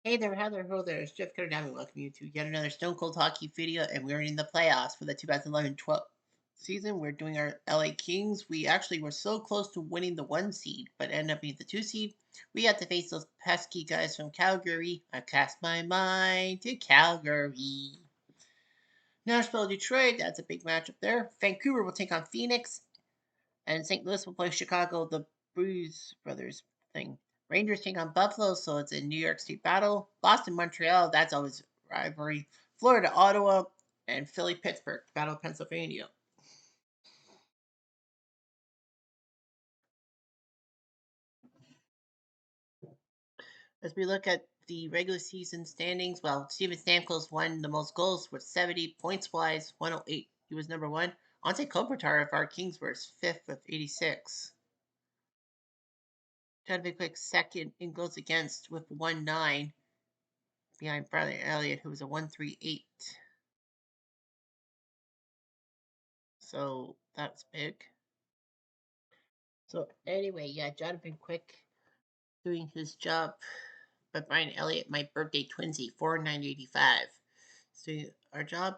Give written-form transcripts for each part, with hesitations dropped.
Hey there, hello there. It's Jeff Cardami. Welcome you to yet another Stone Cold Hockey video, and we're in the playoffs for the 2011-12 season. We're doing our LA Kings. We actually were so close to winning the 1 seed, but ended up being the 2 seed. We had to face those pesky guys from Calgary. I cast my mind to Calgary. Nashville, Detroit. That's a big matchup there. Vancouver will take on Phoenix, and St. Louis will play Chicago. The Bruise Brothers thing. Rangers take on Buffalo, so it's a New York State battle. Boston, Montreal, that's always rivalry. Florida, Ottawa, and Philly, Pittsburgh, Battle of Pennsylvania. As we look at the regular season standings, well, Steven Stamkos won the most goals with 70 points wise, 108. He was number one. Ante Kopitar of our Kings was fifth with 86. Jonathan Quick second in goals against with 1-9 behind Bradley Elliott, who was a 1-3-8. So that's big. So anyway, yeah, Jonathan Quick doing his job. But Brian Elliott, my birthday twinsy, 4,985. So our job,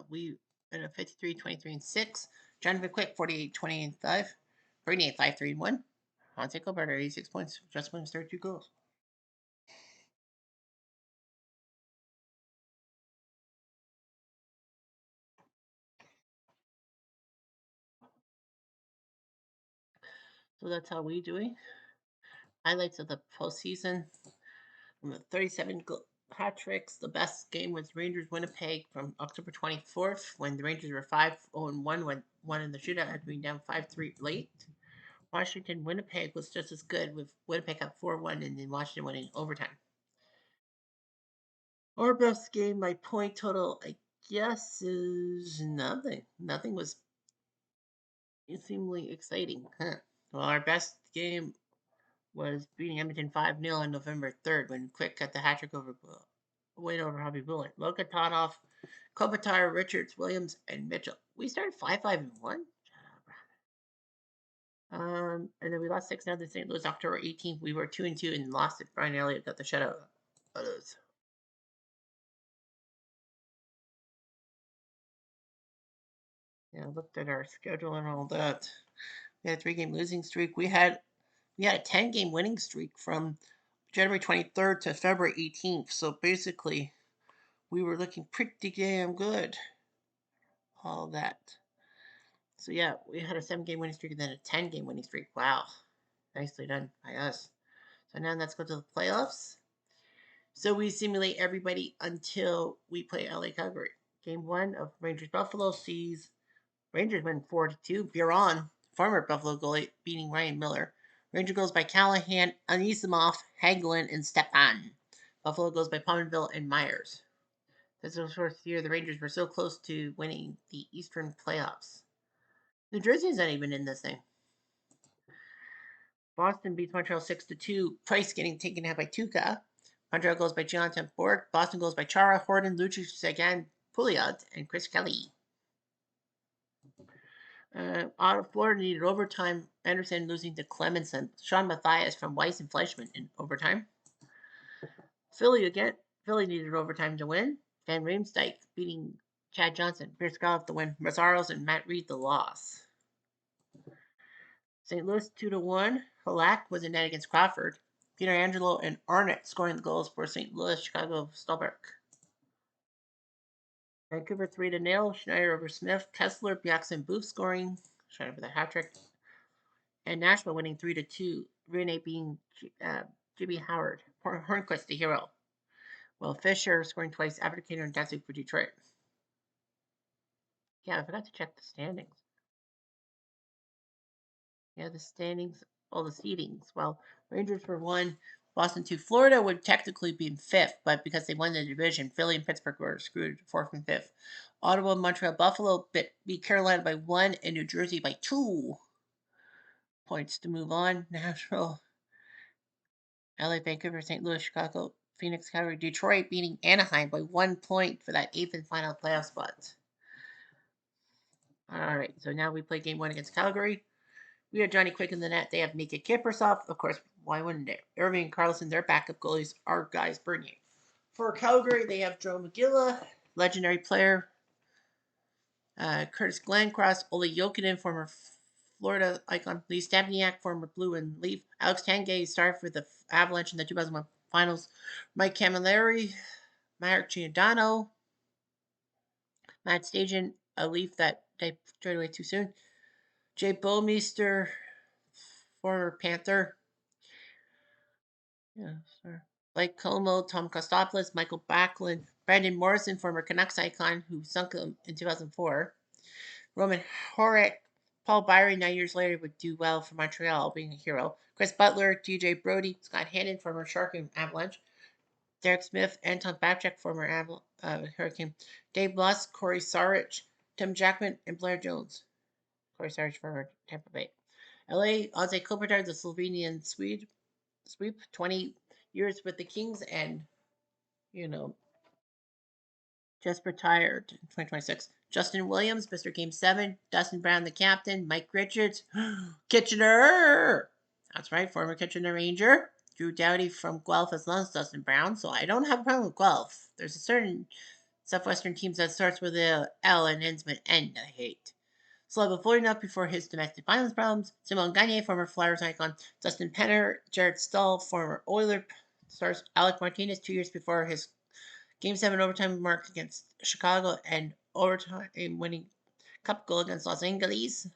we at a 53, 23, and 6. Jonathan Quick, 48, 20, and 5. Brittany at 5, 3, and 1. Honte Colbert, 86 points. Just wins 32 goals. So that's how we doing. Highlights of the postseason. From the 37 hat tricks, the best game was Rangers Winnipeg from October 24th when the Rangers were 5-0-1 when one in the shootout had been down 5-3 late. Washington Winnipeg was just as good with Winnipeg up 4-1 and then Washington winning overtime. Our best game by point total, I guess, is nothing. Nothing was seemingly exciting. Huh. Well, our best game was beating Edmonton 5-0 on November 3rd when Quick got the hat trick over win over Hobby Bullet. Logan Totoff, Kopitar, Richards, Williams, and Mitchell. We started 5-5-1. And then we lost 6-0 to St. Louis October 18th. We were 2-2 and lost it. Brian Elliott got the shutout of those. Yeah, I looked at our schedule and all that. We had a 3-game losing streak. We had a 10-game winning streak from January 23rd to February 18th. So basically, we were looking pretty damn good. All that. So yeah, we had a 7-game winning streak and then a 10-game winning streak. Wow, nicely done by us. So now let's go to the playoffs. So we simulate everybody until we play LA Calgary. Game 1 of Rangers Buffalo sees Rangers win 4-2. Biron, former Buffalo goalie, beating Ryan Miller. Ranger goes by Callahan, Anisimov, Hagelin, and Stepan. Buffalo goes by Pominville and Myers. This was the first year the Rangers were so close to winning the Eastern playoffs. New Jersey's not even in this thing. Boston beats Montreal 6-2. Price getting taken out by Tuca. Montreal goes by Jonathan Bork. Boston goes by Chara, Horton, Lucic, Sagan, Pouliot, and Chris Kelly. Out of Florida needed overtime. Anderson losing to Clemenson. Sean Matthias from Weiss and Fleischman in overtime. Philly needed overtime to win. Van Riemsdyk beating Chad Johnson. Pierce Goff the win. Mazzaros and Matt Reed the loss. St. Louis 2-1. Halak was in net against Crawford. Peter Angelo and Arnott scoring the goals for St. Louis. Chicago Stolberg. Vancouver 3-0. Schneider over Smith. Kessler, Biax, and Booth scoring. Schneider for the hat trick. And Nashville winning 3-2. Rene being Jimmy Howard. Hornquist the hero. Well, Fisher scoring twice. Abdicator and Datsuk for Detroit. Yeah, I forgot to check the standings. Yeah, the standings, all the seedings. Well, Rangers were 1, Boston 2. Florida would technically be in 5th, but because they won the division, Philly and Pittsburgh were screwed 4th and 5th. Ottawa, Montreal, Buffalo beat Carolina by 1 and New Jersey by 2 points to move on. Nashville, LA, Vancouver, St. Louis, Chicago, Phoenix, Calgary, Detroit beating Anaheim by 1 point for that 8th and final playoff spot. All right, so now we play game 1 against Calgary. We have Johnny Quick in the net. They have Mika Kiprusoff. Of course, why wouldn't they? Irving and Carlson, their backup goalies. Our guys, Bernier. For Calgary, they have Joe McGilla, legendary player. Curtis Glencross, Ole Jokinen, former Florida icon. Lee Stempniak, former Blue and Leaf. Alex Tanguay, star for the Avalanche in the 2001 finals. Mike Camilleri, Mark Giordano, Matt Stajan, a Leaf that they traded away too soon. Jay Bouwmeester, former Panther. Yeah, sure. Blake Como, Tom Kostopoulos, Michael Backlund, Brandon Morrison, former Canucks icon who sunk in 2004. Roman Horak, Paul Byron, 9 years later, would do well for Montreal, being a hero. Chris Butler, DJ Brody, Scott Hannon, former Shark and Avalanche. Derek Smith, Anton Babchak, former Hurricane. Dave Lusk, Corey Sarich, Tim Jackman, and Blair Jones. Corey Sarich, former Tampa Bay. LA, Ozzy Kopitar, the Slovenian sweep, 20 years with the Kings, and, you know, just retired in 2026. Justin Williams, Mr. Game 7. Dustin Brown, the captain. Mike Richards. Kitchener! That's right, former Kitchener Ranger. Drew Doughty from Guelph as well as Dustin Brown, so I don't have a problem with Guelph. There's a certain Southwestern teams that starts with a L and ends with N I hate. Sluggo floating up before his domestic violence problems. Simon Gagne, former Flyers icon. Dustin Penner, Jared Stahl, former Oiler stars. Alec Martinez, 2 years before his Game 7 overtime mark against Chicago and overtime winning cup goal against Los Angeles.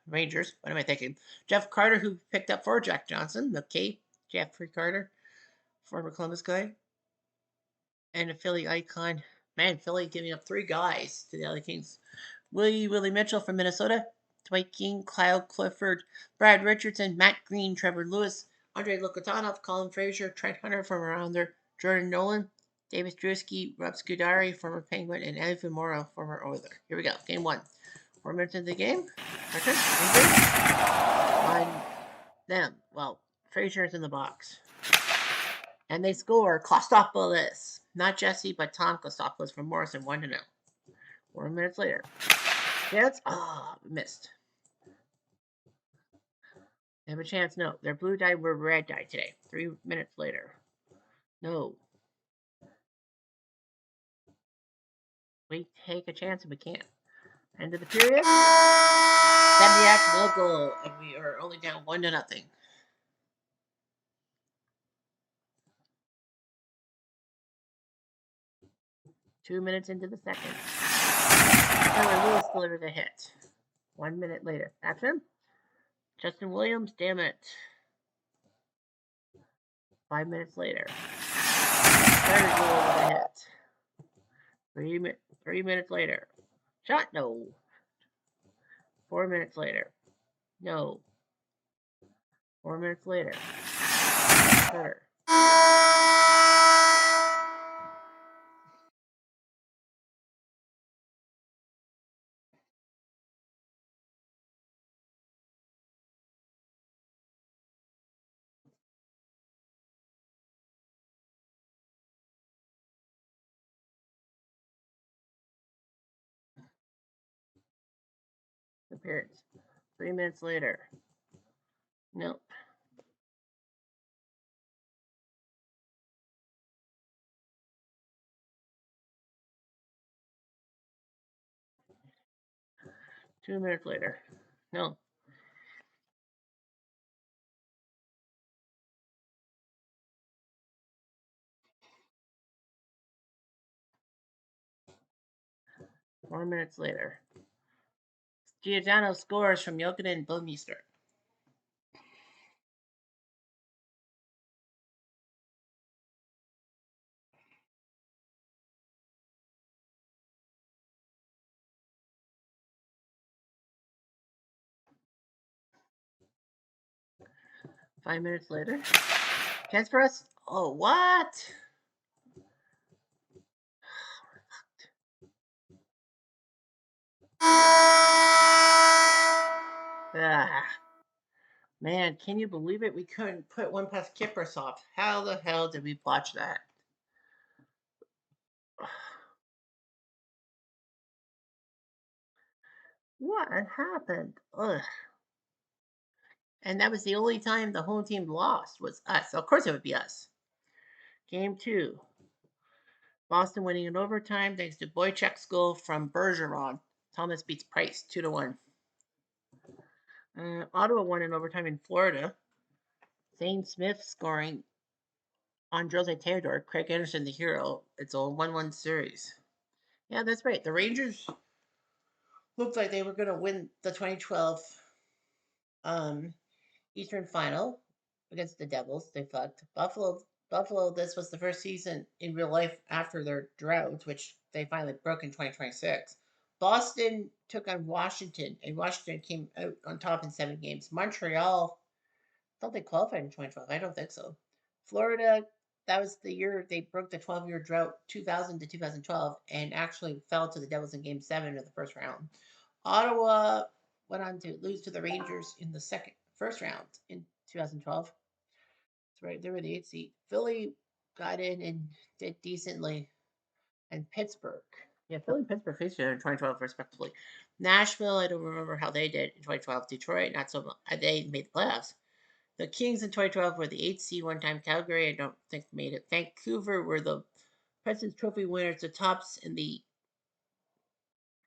Rangers. What am I thinking? Jeff Carter, who picked up for Jack Johnson. Okay, Jeffrey Carter, former Columbus guy. And a Philly icon. Man, Philly giving up 3 guys to the LA Kings. Willie Mitchell from Minnesota. Dwight King, Kyle Clifford, Brad Richardson, Matt Green, Trevor Lewis, Andrei Lukatanov, Colin Fraser, Trent Hunter from around there, Jordan Nolan, Davis Drewski, Rob Scudari, former Penguin, and Evan Morrow, former Oiler. Here we go. Game 1. 4 minutes into the game. On them. Well, Fraser's in the box. And they score. Kostopoulos. Not Jesse, but Tom Kostopoulos from Morrison, 1-0. 4 minutes later. Yes. Missed. They have a chance. No. Their blue died, we're red died today. 3 minutes later. No. We take a chance and we can't. End of the period. Stempniak local, and we are only down 1-0. 2 minutes into the second. Taylor Lewis delivers a hit. 1 minute later. Action. Justin Williams, damn it. 5 minutes later. Carter delivers a hit. 3 minutes later. Shot, no. 4 minutes later. No. 4 minutes later. Carter. Appearance. 3 minutes later. Nope. Two minutes later. No. Four minutes later. Giordano scores from Jokinen and Bouwmeester. Five minutes later. Chance for us? Oh, what? Ah. Man, can you believe it? We couldn't put one past Kiprusoff. How the hell did we botch that? What happened? Ugh. And that was the only time the home team lost was us. Of course it would be us. Game 2. Boston winning in overtime thanks to Boychuk's goal from Bergeron. Thomas beats Price 2-1. Ottawa won in overtime in Florida. Zane Smith scoring on Jose Theodore. Craig Anderson the hero. It's a 1-1 series. Yeah, that's right. The Rangers looked like they were going to win the 2012 um, Eastern Final against the Devils. They fucked Buffalo. Buffalo. This was the first season in real life after their drought, which they finally broke in 2026. Boston took on Washington, and Washington came out on top in 7 games. Montreal, I thought they qualified in 2012. I don't think so. Florida, that was the year they broke the 12-year drought, 2000 to 2012, and actually fell to the Devils in Game 7 of the first round. Ottawa went on to lose to the Rangers in the first round in 2012. That's right, they were the 8th seed. Philly got in and did decently, and Pittsburgh. Yeah, Philly and Pittsburgh faced each other in 2012, respectively. Nashville, I don't remember how they did in 2012. Detroit, not so much. They made the playoffs. The Kings in 2012 were the 8th seed one time. Calgary, I don't think made it. Vancouver were the President's Trophy winners, the tops in the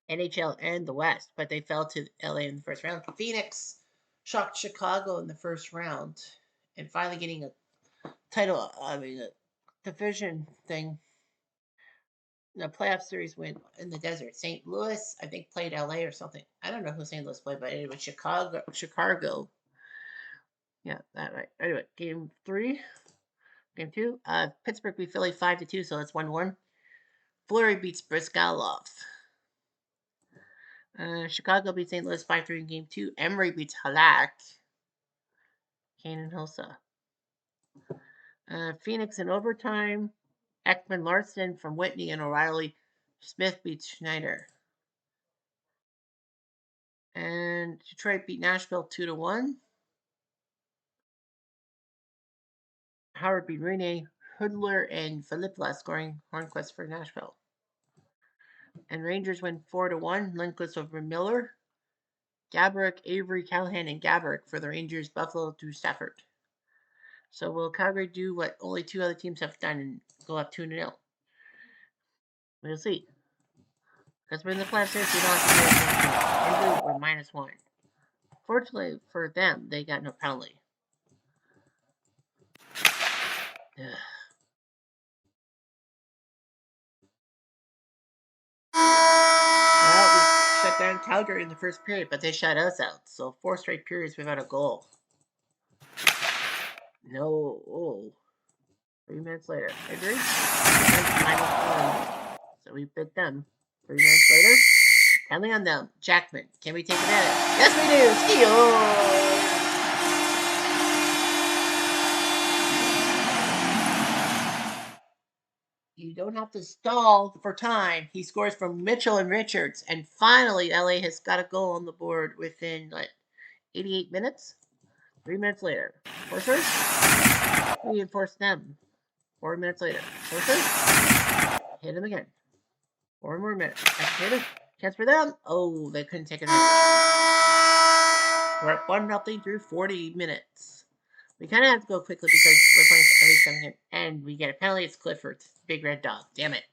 NHL and the West, but they fell to LA in the first round. Phoenix shocked Chicago in the first round and finally getting a title, a division thing, a playoff series win in the desert. St. Louis, I think, played LA or something. I don't know who St. Louis played, but anyway, Chicago. Yeah, that right. Anyway, game 3. Game 2. Pittsburgh beat Philly 5-2, so that's 1-1. Fleury beats Briskalov. Chicago beats St. Louis 5-3 in game 2. Emery beats Halak. Kane and Hossa. Phoenix in overtime. Ekman Larson from Whitney and O'Reilly. Smith beats Schneider. And Detroit beat Nashville 2-1. Howard beat Rene, Hoodler, and Filipla scoring Hornquist for Nashville. And Rangers win 4-1. Lindquist over Miller. Gaborik, Avery, Callahan, and Gaborik for the Rangers. Buffalo to Stafford. So will Calgary do what only 2 other teams have done and go up 2-0? We'll see. Because we're in the playoffs, we don't have to do anything. We're -1. Fortunately for them, they got no penalty. Ugh. Well, we shut down Calgary in the first period, but they shut us out. So 4 straight periods without a goal. No. Oh. 3 minutes later. Injury? -1. So we beat them. 3 minutes later. Penalty on them. Jackman. Can we take advantage? Yes, we do. Ski-oh! You don't have to stall for time. He scores from Mitchell and Richards. And finally, LA has got a goal on the board within 88 minutes. 3 minutes later. Forcers? Reinforce them. 4 minutes later. Forcers? Hit him again. 4 more minutes. Chance for them. Oh, they couldn't take it out. We're at 1-0 through 40 minutes. We kind of have to go quickly because we're playing at least 7 games. And we get a penalty. It's Clifford. Big red dog. Damn it.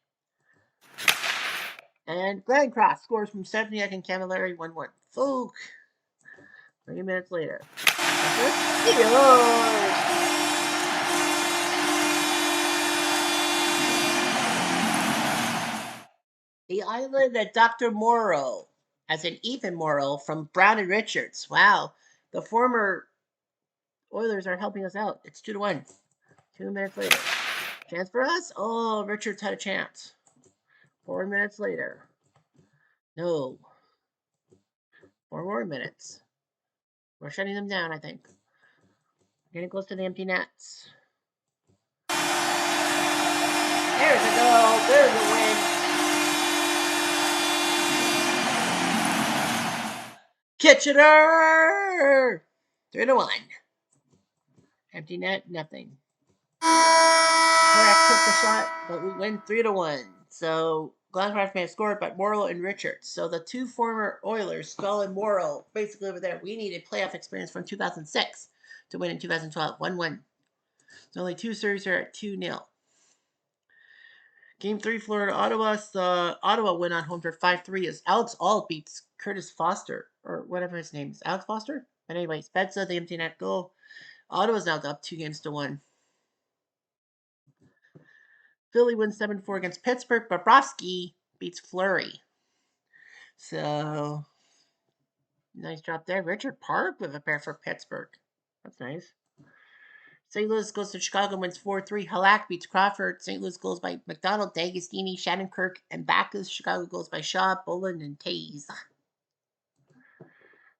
And Glenn Cross scores from Stepniak and Camilleri 1-1. Folk. 3 minutes later. The Island of Dr. Morrow, as in Ethan Morrow from Brown and Richards. Wow. The former Oilers are helping us out. It's 2-1. 2 minutes later. Chance for us? Oh, Richards had a chance. 4 minutes later. No. 4 more minutes. We're shutting them down, I think. Getting close to the empty nets. There's a goal. There's a win. Kitchener! 3-1. Empty net, nothing. Correct took the shot, but we win 3-1. So Glencraft may have scored, but Morrow and Richards. So the 2 former Oilers, Skull and Morrow, basically over there. We needed playoff experience from 2006 to win in 2012. 1-1. So only 2 series are at 2-0. Game 3, Florida, Ottawa. Ottawa win on home for 5-3 as Alex All beats Curtis Foster, or whatever his name is. Alex Foster? But anyway, Spezza, the empty net goal. Ottawa's now up 2-1. Philly wins 7-4 against Pittsburgh. Bobrovsky beats Fleury. So, nice drop there. Richard Park with a pair for Pittsburgh. That's nice. St. Louis goes to Chicago, wins 4-3. Halak beats Crawford. St. Louis goes by McDonald, D'Agostini, Shattenkirk, and Backus. Chicago goes by Shaw, Bolin, and Taze.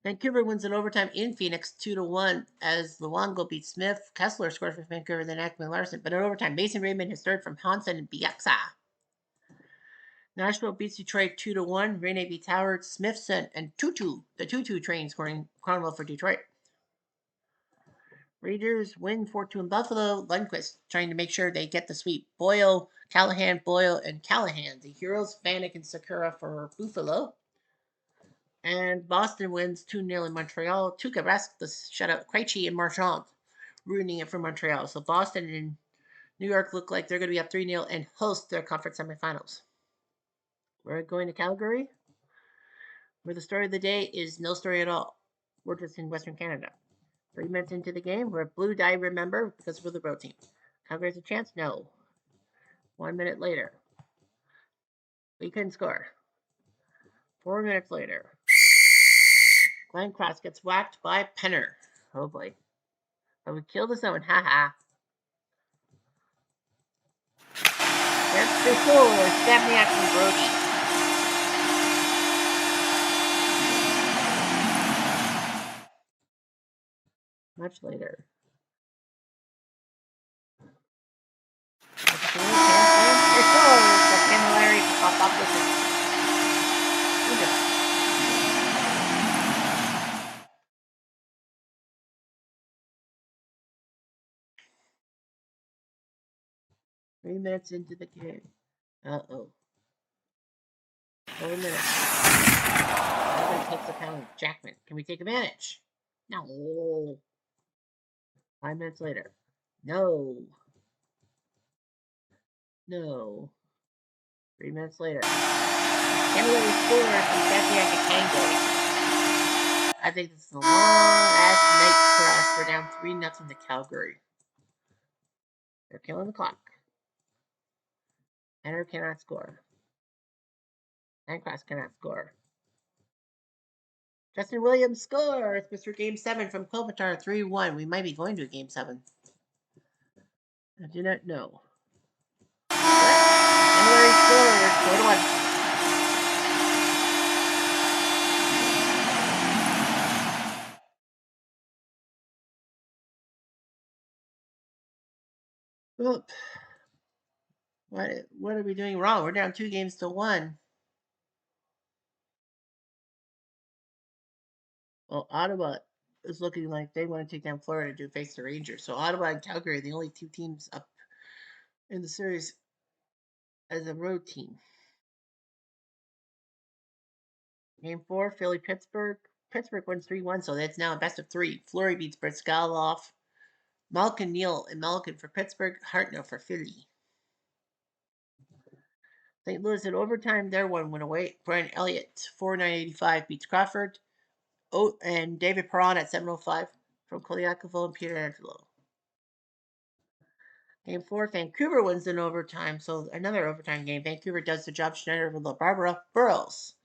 Vancouver wins in overtime in Phoenix 2-1 as Luongo beats Smith. Kessler scores for Vancouver, then Ekman Larson. But in overtime, Mason Raymond has third from Hansen and Bieksa. Nashville beats Detroit 2-1. Rene beats Howard, Smithson, and Tutu. The Tutu train scoring Cromwell for Detroit. Rangers win 4-2 in Buffalo. Lundqvist trying to make sure they get the sweep. Boyle, Callahan, and Callahan. The Heroes, Vanek, and Sakura for Buffalo. And Boston wins 2-0 in Montreal. Tuukka Rask, the shutout. Krejci and Marchand ruining it for Montreal. So Boston and New York look like they're going to be up 3-0 and host their conference semifinals. We're going to Calgary, where the story of the day is no story at all. We're just in Western Canada. 3 minutes into the game, we're blue die, remember, because we're the road team. Calgary has a chance? No. 1 minute later, we couldn't score. 4 minutes later, Glenn Cross gets whacked by Penner. Oh boy. But we killed the zone, haha. That's the score, Stepniak and Brody. Much later. It's goal! The Camilleri pop up with it. 3 minutes into the game. Uh-oh. 4 minutes. Nobody takes a penalty. Jackman, can we take advantage? No. 5 minutes later. No. No. 3 minutes later. Camilleri scores from Stepniak and Kango. I think this is a long ass night for us. We're down 3-0 to Calgary. They're killing the clock. Henner cannot score. Handcross cannot score. Justin Williams scores! Mr. Game 7 from Kopitar 3-1. We might be going to a Game 7. I do not know. Henry scores 4-1. Oop. What are we doing wrong? We're down 2-1. Well, Ottawa is looking like they want to take down Florida to face the Rangers. So Ottawa and Calgary are the only two teams up in the series as a road team. Game 4, Philly Pittsburgh. Pittsburgh wins 3-1, so that's now a best of 3. Fleury beats Briskalov. Malkin, Neal, and Malkin for Pittsburgh. Hartnell for Philly. St. Louis in overtime, their one went away. Brian Elliott, 4-9-85, beats Crawford. And David Perron at 7:05 from Koliakovo and Peter Angelo. Game 4, Vancouver wins in overtime, so another overtime game. Vancouver does the job. Schneider with Barbara Burrows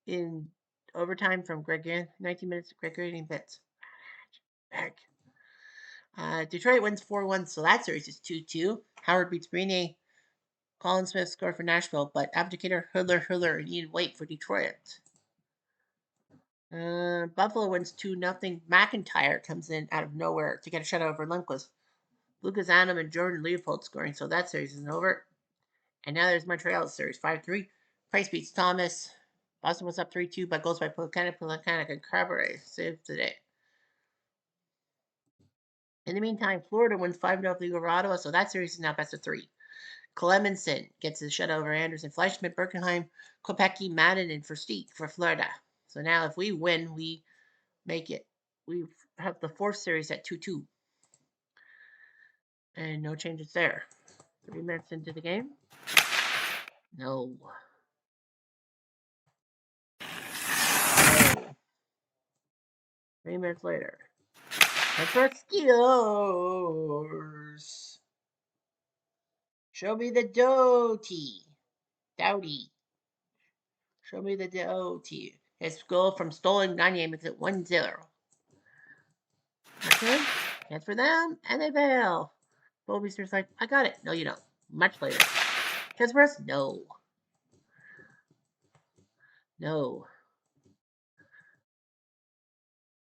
in overtime from 19 minutes of Gregorian bits. Detroit wins 4-1, so that series is 2-2. Howard beats Brene. Colin Smith scored for Nashville, but Abdicator, Hurler, and Ian White for Detroit. Buffalo wins 2-0. McIntyre comes in out of nowhere to get a shutout over Lundqvist. Lucas Adam and Jordan Leopold scoring, so that series isn't over. And now there's Montreal's series 5-3. Price beats Thomas. Boston was up 3-2, but goes by Plekanec, and Carberry saves the day. In the meantime, Florida wins 5-0 over Ottawa, so that series is now best of 3. Clemenson gets his shutout over Anderson, Fleischmann, Birkenheim, Kopecky, Madden, and Versteeg for Florida. So now if we win, we make it. We have the 4th series at 2-2. And no changes there. 3 minutes into the game. No. No. 3 minutes later. That's for Steelers. Show me the Doughty. Doughty. Show me the Doughty. His goal from stolen 98 makes it 1-0. Okay. That's for them, and they fail. Bowmeister's like, I got it. No, you don't. Much later. Chance for us? No. No.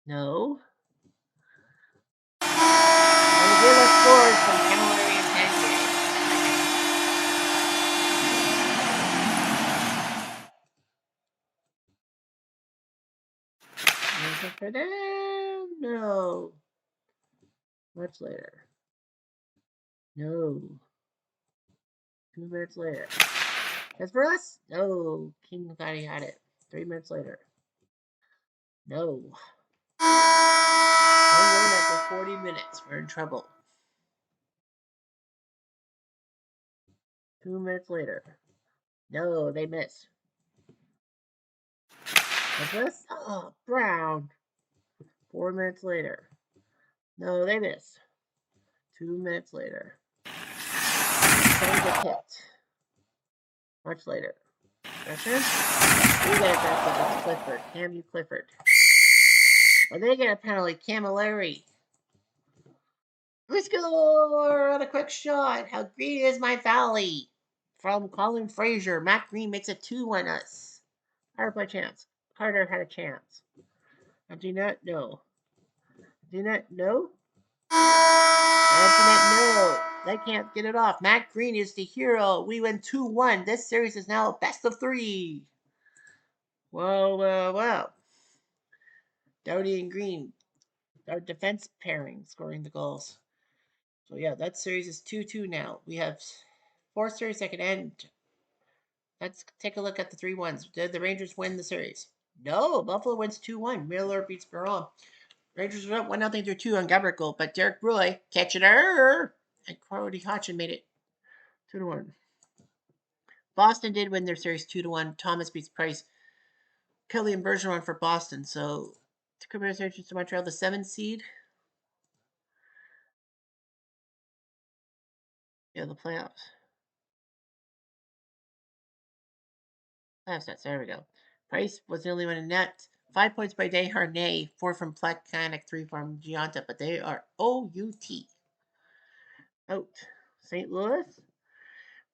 No. And the give us scores from Camilleri and Tangay. Anything for them? No. Much later. No. 2 minutes later. As for us? No. King thought he had it. 3 minutes later. No. 1 after 40 minutes. We're in trouble. 2 minutes later. No, they miss. As for us? Oh, Brown. 4 minutes later. No, they miss. 2 minutes later. Send the hit. Much later. Pressure. We get a draft with Clifford. Cam Clifford. Or they get a penalty. Camilleri. We score on a quick shot. How green is my valley? From Colin Fraser. Matt Green makes it 2-1 us. Power play chance. Carter had a chance. I do not know. Do not know? I do not know. They can't get it off. Matt Green is the hero. We win 2-1. This series is now a best of 3. Whoa. Doughty and Green, our defense pairing, scoring the goals. So yeah, that series is 2-2 now. We have 4 series that can end. Let's take a look at the 3-1s. Did the Rangers win the series? No, Buffalo wins 2-1. Miller beats Perron. Rangers were up 1-0 through 2 on Gabriel goal, but Derek Roy catch it and Cody Hodgson made it 2-1. Boston did win their series 2-1. Thomas beats Price. Kelly and Bergeron for Boston. So congratulations to Montreal, the 7th seed. Yeah, the playoffs. Playoff stats. There we go. Price was the only one in net. 5 points by Desharnais, 4 from Plekanec, 3 from Gionta, but they are OUT. Out. St. Louis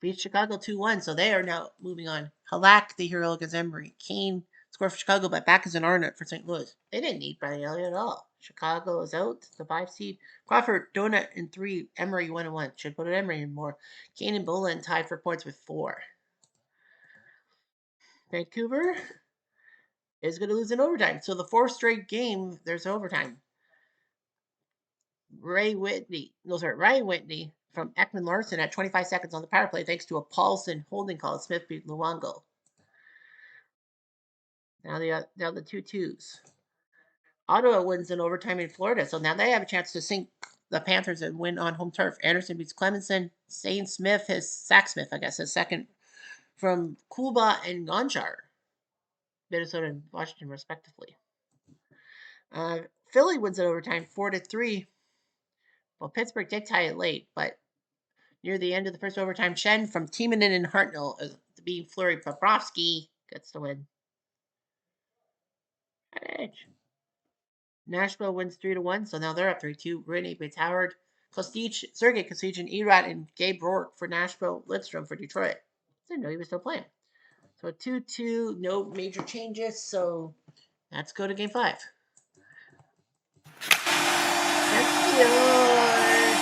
beat Chicago 2-1, so they are now moving on. Halak, the hero against Emery. Kane scored for Chicago, but back as an Arnott for St. Louis. They didn't need Brian Elliott at all. Chicago is out, the 5 seed. Crawford, Donut in 3. Emery 1-1. Should put Emery in more. Kane and Bolin tied for points with 4. Vancouver is going to lose in overtime. So the 4th straight game, there's overtime. Ryan Whitney from Ekman Larson at 25 seconds on the power play, thanks to a Paulson holding call. Smith beat Luongo. Now the 2-2s. Ottawa wins in overtime in Florida, so now they have a chance to sink the Panthers and win on home turf. Anderson beats Clemenson. Zane Smith, Zach Smith, I guess, his second from Kuba and Gonchar. Minnesota and Washington, respectively. Philly wins in overtime 4-3. Well, Pittsburgh did tie it late, but near the end of the first overtime, Shen from Timonen and Hartnell being Fleury. Bobrovsky gets the win. Edge. Nashville wins 3-1, so now they're up 3-2. Brittany beats Howard. Sergei Kostichin, Erod, and Gabe Rourke for Nashville. Lidstrom for Detroit. I didn't know he was still playing. So 2-2, no major changes. So let's go to game 5. That's yours.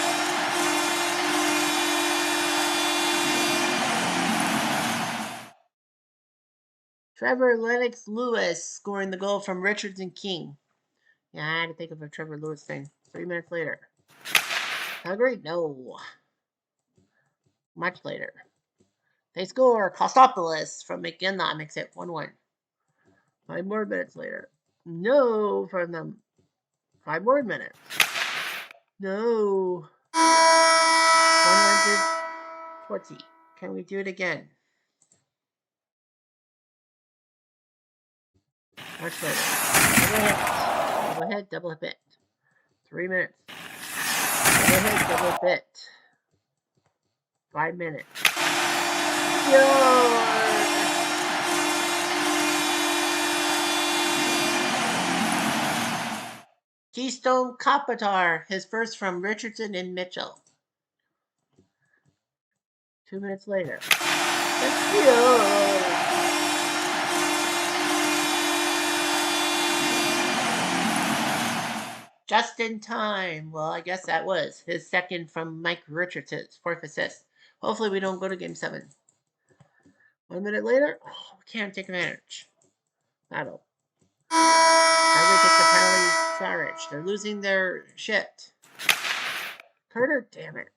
Trevor Lennox Lewis scoring the goal from Richards and King. Yeah, I had to think of a Trevor Lewis thing. 3 minutes later. Hungry? No. Much later. They score. Kostopoulos from McGinley makes it 1-1. 5 more minutes later. No from them. 5 more minutes. No. 100. Torty, can we do it again? Much later. Double hit, double hit. 3 minutes. Double hit, double bit. 5 minutes. Keystone Kopitar, his first from Richardson and Mitchell. 2 minutes later. Just in time. Well, I guess that was his second from Mike Richardson's fourth assist. Hopefully we don't go to game 7. 1 minute later, we can't take advantage. Battle. How do they take the penalty? Sarich. They're losing their shit. Carter, damn it.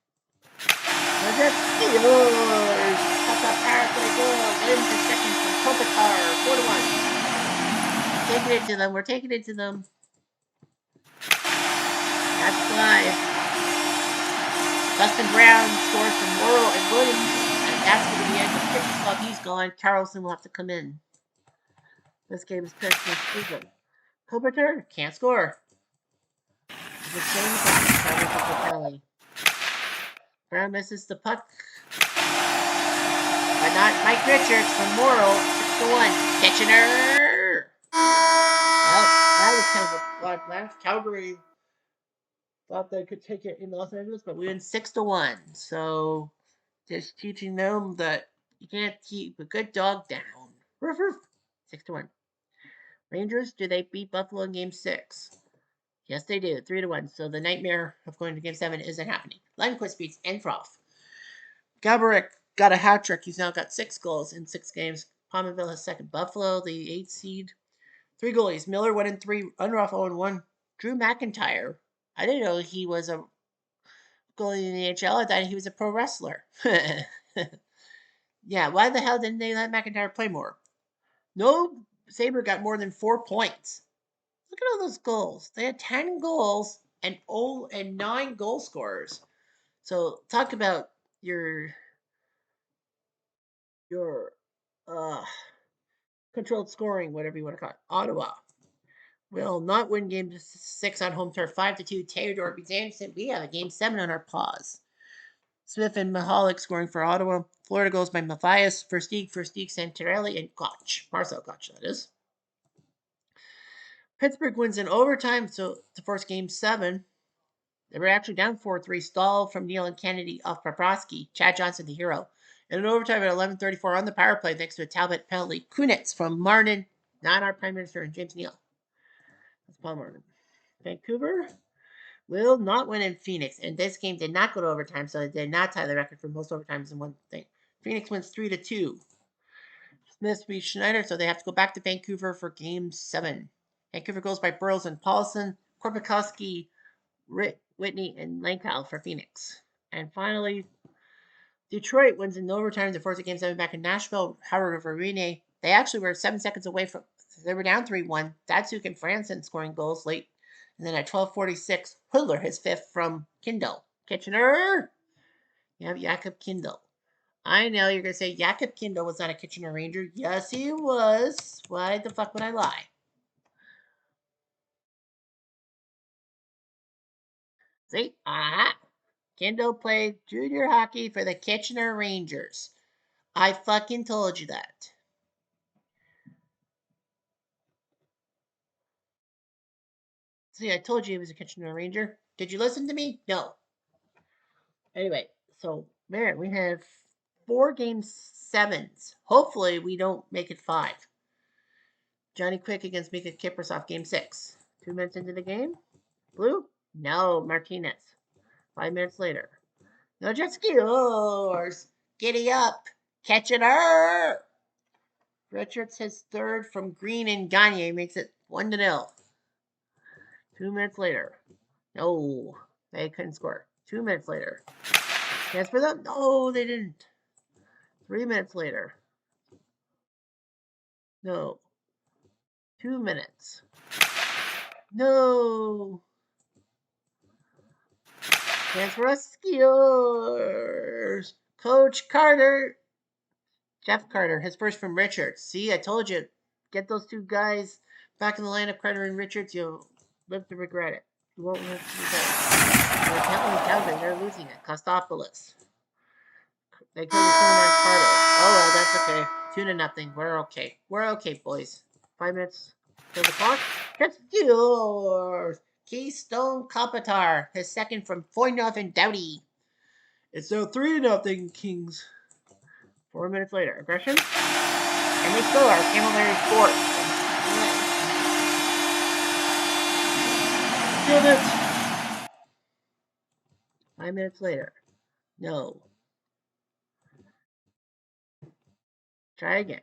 Steelers. That's a power play goal. Wins the second from Kopitar. 4-1. Taking it to them. We're taking it to them. That's 5. Dustin Brown scores from Morrow and Williams. And that's going to be the end of Kipchoge. He's gone. Carlson will have to come in. This game is pitched with Cleveland. Kopitar can't score. The same penalty. Brown misses the puck. But not Mike Richards from Morrow. 6-1. Kitchener. Well, that was kind of a blood last. Calgary thought they could take it in Los Angeles, but we win 6-1. So just teaching them that you can't keep a good dog down. 6-1. Rangers, do they beat Buffalo in game 6? Yes, they do. 3-1. So the nightmare of going to game 7 isn't happening. Lundqvist beats Enfroth. Gaborik got a hat trick. He's now got 6 goals in 6 games. Palmerville has second. Buffalo, the 8th seed. 3 goalies. Miller 1-3. Unruff 0-1. Drew McIntyre. I didn't know he was a goalie in the NHL. I thought he was a pro wrestler. Yeah, why the hell didn't they let McIntyre play more? No Sabre got more than 4 points. Look at all those goals. They had 10 goals and 9 goal scorers. So talk about your controlled scoring, whatever you want to call it. Ottawa will not win game 6 on home turf. 5-2. Theodore beats Anderson. We have a game 7 on our pause. Smith and Mahalik scoring for Ottawa. Florida goes by Matthias, Versteeg, Santorelli, and Koch. Marcel Koch, that is. Pittsburgh wins in overtime, so to force game 7. They were actually down 4-3. Stall from Neal and Kennedy off Bobrovsky. Chad Johnson, the hero. And an overtime at 11:34 on the power play thanks to a Talbot penalty. Kunitz from Martin, not our Prime Minister, and James Neal. That's Paul Martin. Vancouver will not win in Phoenix. And this game did not go to overtime, so it did not tie the record for most overtimes in one thing. Phoenix wins 3-2. Smith beats Schneider, so they have to go back to Vancouver for game 7. Vancouver goes by Burrows and Paulson. Korpikowski, Whitney, and Langkow for Phoenix. And finally, Detroit wins in overtime to force a game 7 back in Nashville. Howard over Rene. They actually were 7 seconds away from. They were down 3-1. Datsuk and Franson scoring goals late. And then at 12:46, Hudler his 5th from Kindle. Kitchener. You have Jakob Kindle. I know you're going to say Jakob Kindle was not a Kitchener Ranger. Yes, he was. Why the fuck would I lie? See? Kindle played junior hockey for the Kitchener Rangers. I fucking told you that. See, I told you he was a Kitchener Ranger. Did you listen to me? No. Anyway, so man, we have 4 game 7s. Hopefully, we don't make it 5. Johnny Quick against Mika Kiprusoff, game 6. 2 minutes into the game. Blue? No, Martinez. 5 minutes later. No jet skiers. Giddy up. Kitchener. Richards his 3rd from Green and Gagne makes it 1-0. 2 minutes later. No, they couldn't score. 2 minutes later. Chance for them? No, they didn't. 3 minutes later. No. 2 minutes. No. Chance for us skiers. Coach Carter. Jeff Carter, his first from Richards. See, I told you. Get those two guys back in the lineup, Carter and Richards. You'll live to regret it. You won't live to regret it. They're Pentland Calgary. They're losing it. Costopoulos. They could have turned on Carter. Oh, well, that's okay. 2-0. We're okay. We're okay, boys. 5 minutes till the clock. It's yours. Keystone Kopitar, his second from 4-0 Doughty. It's now 3-0 Kings. 4 minutes later. Aggression. And they score. Camilleri scores. Give it. 5 minutes later. No. Try again.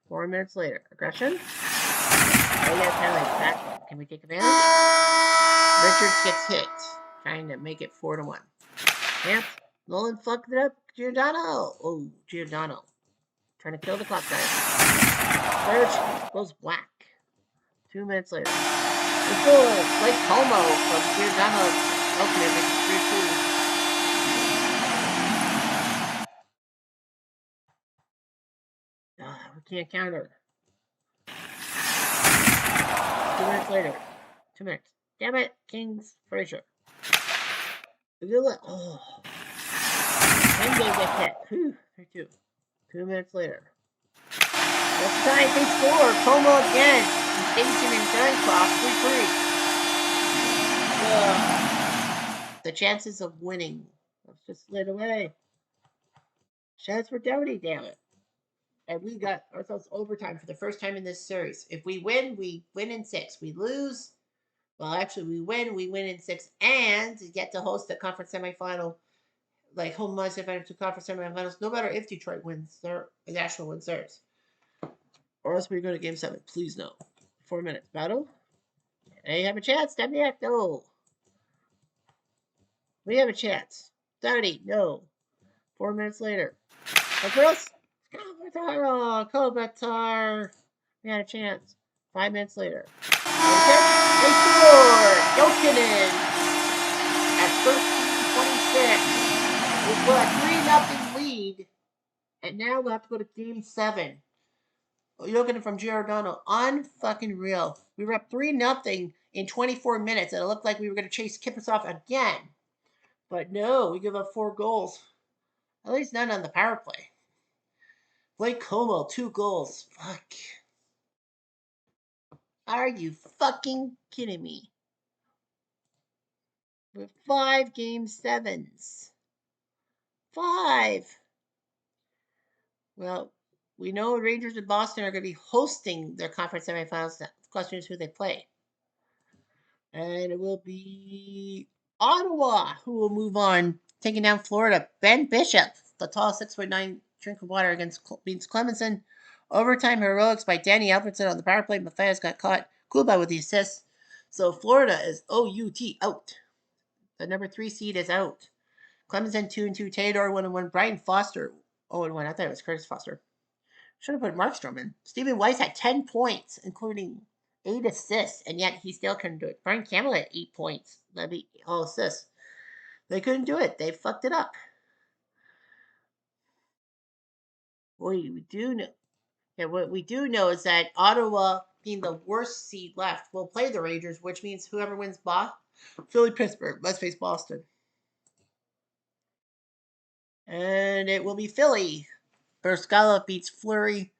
4 minutes later. Aggression. Oh, yeah, penalty. Back one. Can we take advantage? Richards gets hit. Trying to make it 4-1. Yep. Nolan fucked it up. Giordano. Oh, Giordano. Trying to kill the clock, guys. Surge goes whack. 2 minutes later. The goal. Blake Como from Giordano. Okay, makes 3-2. We can't counter. 2 minutes later. 2 minutes. Damn it, Kings Fraser. Oh. Henge gets hit. Whew, 3-2. 2 minutes later. That's time they score. Como again. Station and Duncroft 3-3. The chances of winning. Let's just slid away. Chance for Doughty, damn it. And we got ourselves overtime for the first time in this series. If we win in 6. We lose. Well, actually, we win in 6, and get to host the conference semifinal, like home semifinal to conference semifinals, no matter if Detroit wins their national wins theirs. Or else we go to game 7. Please no. 4 minutes. Battle. They have a chance. Stepniak, no. We have a chance. 30, no. 4 minutes later. Across. Kopitar. Kopitar. We had a chance. 5 minutes later. They scored. Jokinen at 13:26. We've got a 3-0 lead. And now we'll have to go to game 7. Jokinen from Giordano. Unfucking real. We were up 3-0 in 24 minutes, and it looked like we were going to chase Kiprusoff again. But no, we give up 4 goals. At least none on the power play. Blake Como, 2 goals. Fuck. Are you fucking kidding me? With 5 game 7s. 5. Well, we know Rangers and Boston are going to be hosting their conference semifinals. The question is who they play. And it will be Ottawa who will move on, taking down Florida. Ben Bishop, the tall 6'9" drink of water beats Clemenson. Overtime heroics by Danny Alfredson on the power play. Matthias got caught. Kuba with the assist. So Florida is OUT out. The number 3 seed is out. Clemenson 2-2. Theodore 1-1. Brian Foster 0-1. I thought it was Curtis Foster. Should have put Markstrom in. Stephen Weiss had 10 points, including 8 assists, and yet he still couldn't do it. Brian Campbell had 8 points. That'd be all assists. They couldn't do it. They fucked it up. What we do know is that Ottawa, being the worst seed left, will play the Rangers, which means whoever wins Philly Pittsburgh must face Boston. And it will be Philly. Berskala beats Fleury.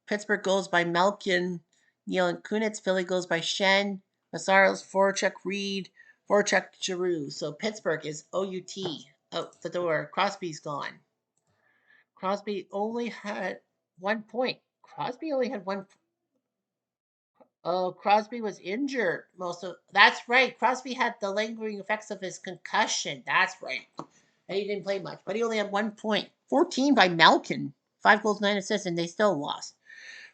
Pittsburgh goes by Malkin, Neal, and Kunitz. Philly goes by Shen, Masaros, Voracek, Reed, Voracek, Giroux. So Pittsburgh is OUT out the door. Crosby's gone. Crosby only had 1 point. Crosby only had 1. Oh, Crosby was injured most of. That's right. Crosby had the lingering effects of his concussion. That's right. And he didn't play much, but he only had 1 point. 14 by Malkin. 5 goals, 9 assists, and they still lost.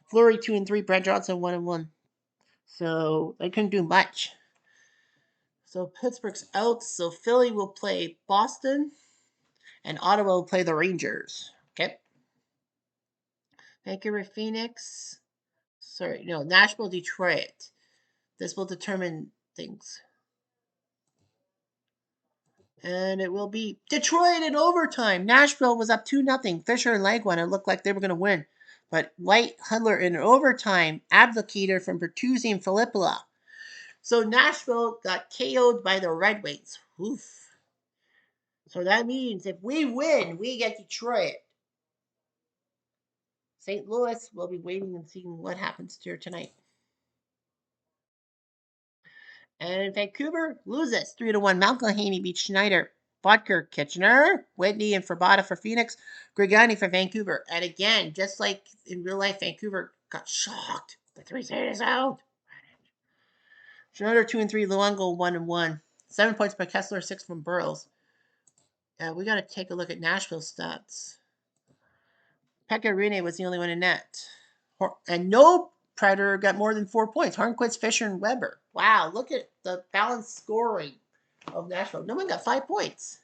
Fleury 2-3, Brent Johnson 1-1. So they couldn't do much. So Pittsburgh's out. So Philly will play Boston, and Ottawa will play the Rangers. Okay. Vancouver, Phoenix. Sorry, no, Nashville, Detroit. This will determine things. And it will be Detroit in overtime. Nashville was up 2-0. Fisher and Langwin, it looked like they were going to win. But White Hudler in overtime abdicated from Bertuzzi and Filippola. So Nashville got KO'd by the Red Wings. Oof. So that means if we win, we get Detroit. St. Louis will be waiting and seeing what happens here tonight. And Vancouver loses 3-1. Malcolm Haney beats Schneider. Bodker, Kitchener, Whitney, and Fabata for Phoenix. Grigani for Vancouver. And again, just like in real life, Vancouver got shocked. The 3-0 is out. Schneider 2-3. Luongo 1-1. 7 points by Kessler, 6 from Burrows. We got to take a look at Nashville's stats. Pekka Rinne was the only one in net. And no Predator got more than 4 points. Hornquist, Fisher, and Weber. Wow, look at the balanced scoring of Nashville. No one got 5 points.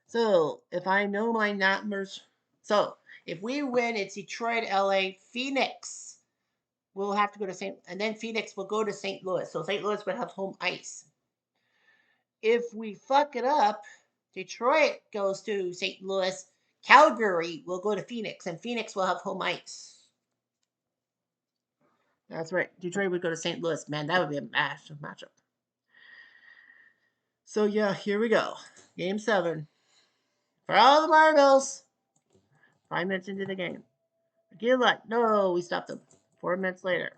So, if I know my numbers. So, if we win, it's Detroit, LA, Phoenix. We'll have to go to St. And then Phoenix will go to St. Louis. So, St. Louis would have home ice. If we fuck it up, Detroit goes to St. Louis. Calgary will go to Phoenix. And Phoenix will have home ice. That's right. Detroit would go to St. Louis. Man, that would be a massive matchup. So, yeah, here we go. Game 7. For all the marbles. 5 minutes into the game. Gillette. No, we stopped them. 4 minutes later.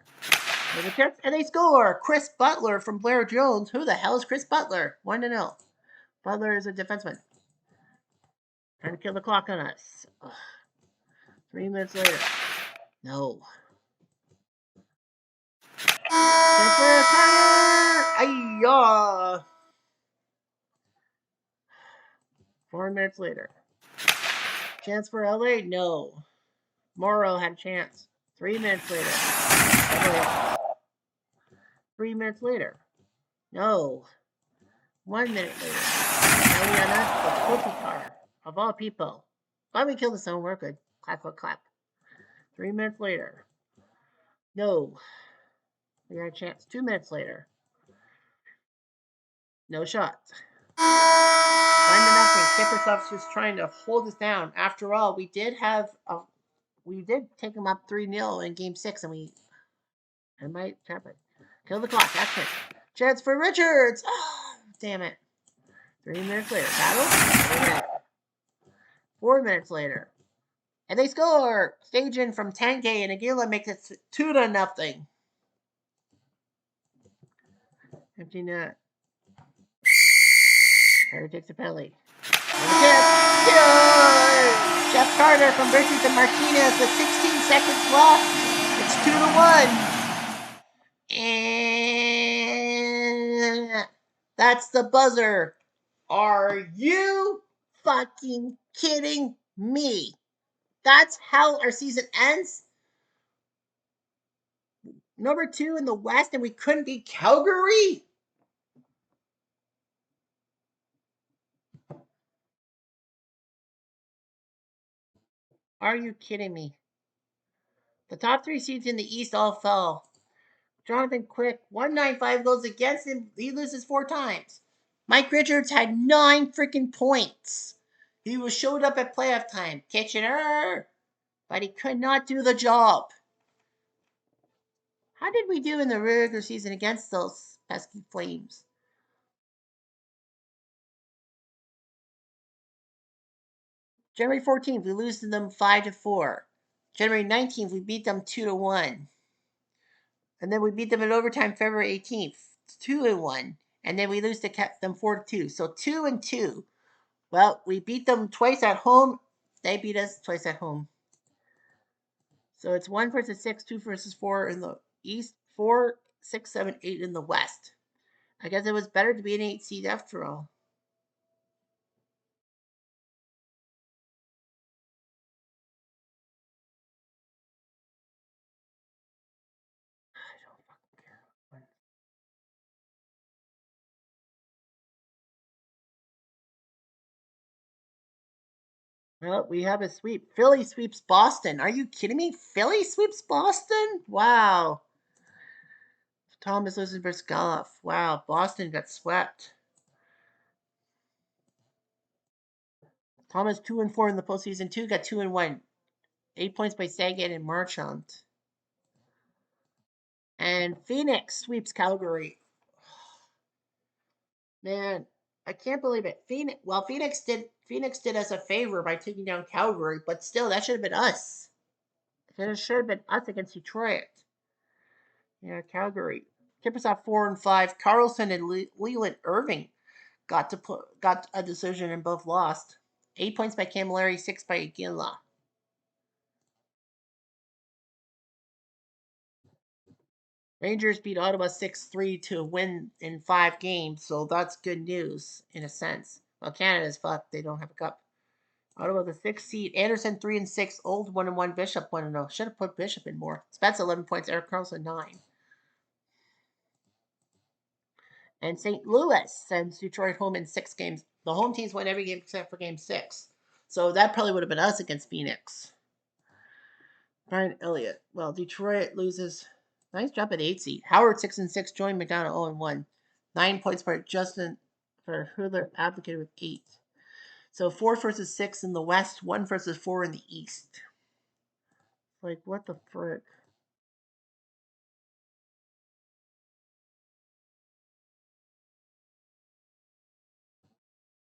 And they score. Chris Butler from Blair Jones. Who the hell is Chris Butler? 1-0. Butler is a defenseman. Trying to kill the clock on us. Ugh. 3 minutes later. No. Ayah. 4 minutes later. Chance for LA? No. Morrow had a chance. 3 minutes later. 3 minutes later. No. 1 minute later. Eliana, the Kopitar, of all people. Let me kill the zone. We're good. Clap, clap, clap. 3 minutes later. No. We got a chance. 2 minutes later. No shot. 1-0. Kiprusoff's just trying to hold us down. After all, we did take them up 3-0 in Game 6, and it might happen. Kill the clock. That's it. Chance for Richards. Oh, damn it. 3 minutes later. Battle. 4 minutes later. And they score. Staging from Tanke, and Aguila makes it 2-0. Empty net. Harry takes a penalty. Jeff Carter from Richardson Martinez with 16 seconds left. It's 2-1. And that's the buzzer. Are you fucking kidding me? That's how our season ends? Number 2 in the West, and we couldn't beat Calgary? Are you kidding me? The top 3 seeds in the East all fell. Jonathan Quick, 195 goes against him. He loses 4 times. Mike Richards had 9 freaking points. He was showed up at playoff time. Kitchener. But he could not do the job. How did we do in the regular season against those pesky Flames? January 14th, we lose to them 5-4. January 19th, we beat them 2-1. And then we beat them in overtime February 18th, 2-1. And then we lose to them 4-2. So 2-2. Well, we beat them twice at home. They beat us twice at home. So it's 1 versus 6, 2 versus 4 in the East, 4, 6, 7, 8 in the West. I guess it was better to be an 8 seed after all. I don't fucking care. Well, we have a sweep. Philly sweeps Boston. Are you kidding me? Philly sweeps Boston? Wow. Thomas loses versus Golf. Wow, Boston got swept. Thomas 2-4 in the postseason. 2 got 2-1. 8 points by Sagan and Marchand. And Phoenix sweeps Calgary. Man, I can't believe it. Phoenix did us a favor by taking down Calgary, but still, that should have been us. It should have been us against Detroit. Yeah, Calgary. Kiprusoff 4-5. Carlson and Leland Irving got a decision and both lost. 8 points by Camilleri, 6 by Aguila. Rangers beat Ottawa 6-3 to win in 5 games, so that's good news in a sense. Well, Canada's fucked. They don't have a cup. Ottawa the 6th seed. Anderson 3-6. Old 1-1. Bishop 1-0. Should have put Bishop in more. Spets 11 points. Erik Karlsson 9. And St. Louis sends Detroit home in 6 games. The home teams won every game except for game 6. So that probably would have been us against Phoenix. Brian Elliott. Well, Detroit loses. Nice job at 8 seed. Howard 6-6. Joined McDonough 0-1. 9 points for Justin for Hurler advocated with 8. So 4 versus 6 in the West, 1 versus 4 in the East. Like, what the frick?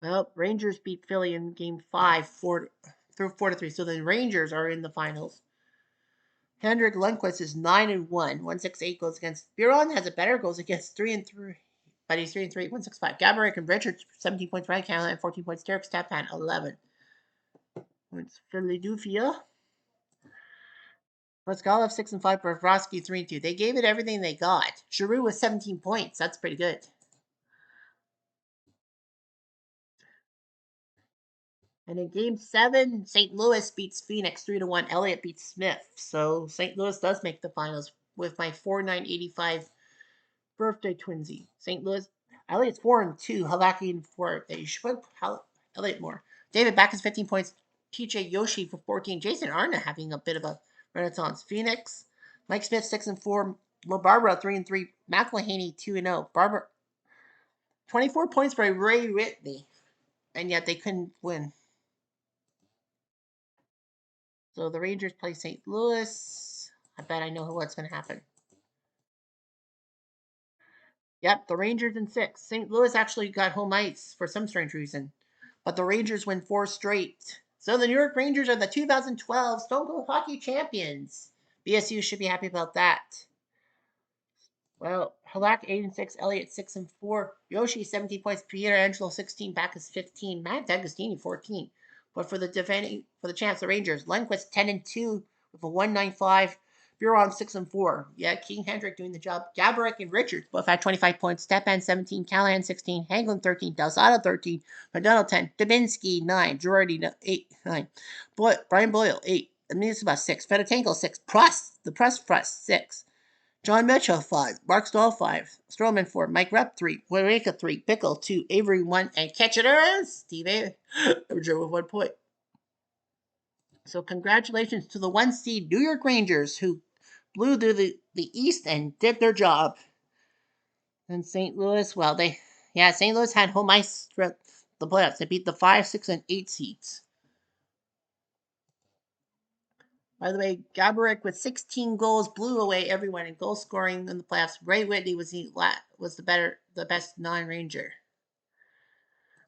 Well, Rangers beat Philly in Game 5, 4-3. So the Rangers are in the finals. Henrik Lundqvist is 9-1, 168 goals against. Biron has a better goals against, 3-3, but he's 3-3, 165. Gaborik and Richards 17 points. Ryan Callahan 14 points. Derek Stepan 11 points. Philadelphia. Moskalev 6-5. Bobrovsky 3-2. They gave it everything they got. Giroux with 17 points. That's pretty good. And in Game 7, St. Louis beats Phoenix 3-1. Elliott beats Smith. So St. Louis does make the finals with my 4-9-85 birthday twinsy. St. Louis. Elliott's 4-2. Halaki and 4. They should put Elliott more. David Backes 15 points. TJ Yoshi for 14. Jason Arna having a bit of a renaissance. Phoenix. Mike Smith 6-4. Barbara 3-3. McElhaney 2-0. Barbara 24 points by Ray Whitney. And yet they couldn't win. So the Rangers play St. Louis. I bet I know what's going to happen. Yep, the Rangers in 6. St. Louis actually got home ice for some strange reason. But the Rangers win 4 straight. So the New York Rangers are the 2012 Stone Cold Hockey Champions. BSU should be happy about that. Well, Halak 8-6, Elliott 6-4, Yoshi 17 points, Pietrangelo 16, Backes 15, Matt D'Agostini 14. But for the champs, the Rangers, Lundqvist 10-2 with a 195, Buron 6-4. Yeah, King Hendrick doing the job. Gaborik and Richards both had 25 points. Stepan 17, Callahan 16, Hanglin 13, Dalzado 13, McDonald 10, Dubinsky 9, Girardi 8, 9, Brian Boyle 8, Amizuba 6, Fedotenko 6, Press 6. John Mitchell 5, Mark Stahl 5, Stroman 4, Mike Rep 3, Wareka 3, Pickle 2, Avery 1, and Ketchener, Steve Avery with 1 point. So congratulations to the 1 seed New York Rangers who blew through the East and did their job. And St. Louis, well, St. Louis had home ice throughout the playoffs. They beat the 5, 6, and 8 seeds. By the way, Gaborik with 16 goals blew away everyone in goal scoring in the playoffs. Ray Whitney was the best non-Ranger.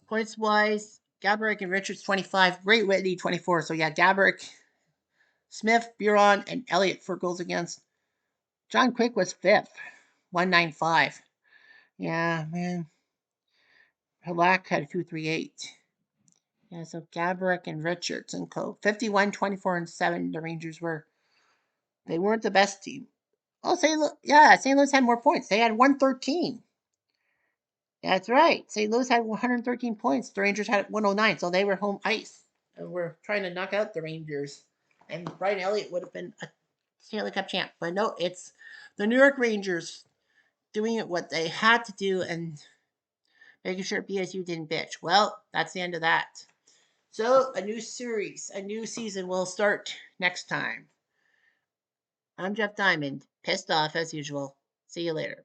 Points wise, Gaborik and Richards 25, Ray Whitney 24. So yeah, Gaborik, Smith, Buron, and Elliott for goals against. John Quick was 5th, 195. Yeah, man. Halak had 238. Yeah, so Gaborik and Richards and co. 51, 24, and 7. The Rangers were. They weren't the best team. Oh, St. Louis had more points. They had 113. That's right. St. Louis had 113 points. The Rangers had 109, so they were home ice. And we're trying to knock out the Rangers. And Brian Elliott would have been a Stanley Cup champ. But no, it's the New York Rangers doing it what they had to do and making sure BSU didn't bitch. Well, that's the end of that. So, a new series, a new season will start next time. I'm Jeff Diamond, pissed off as usual. See you later.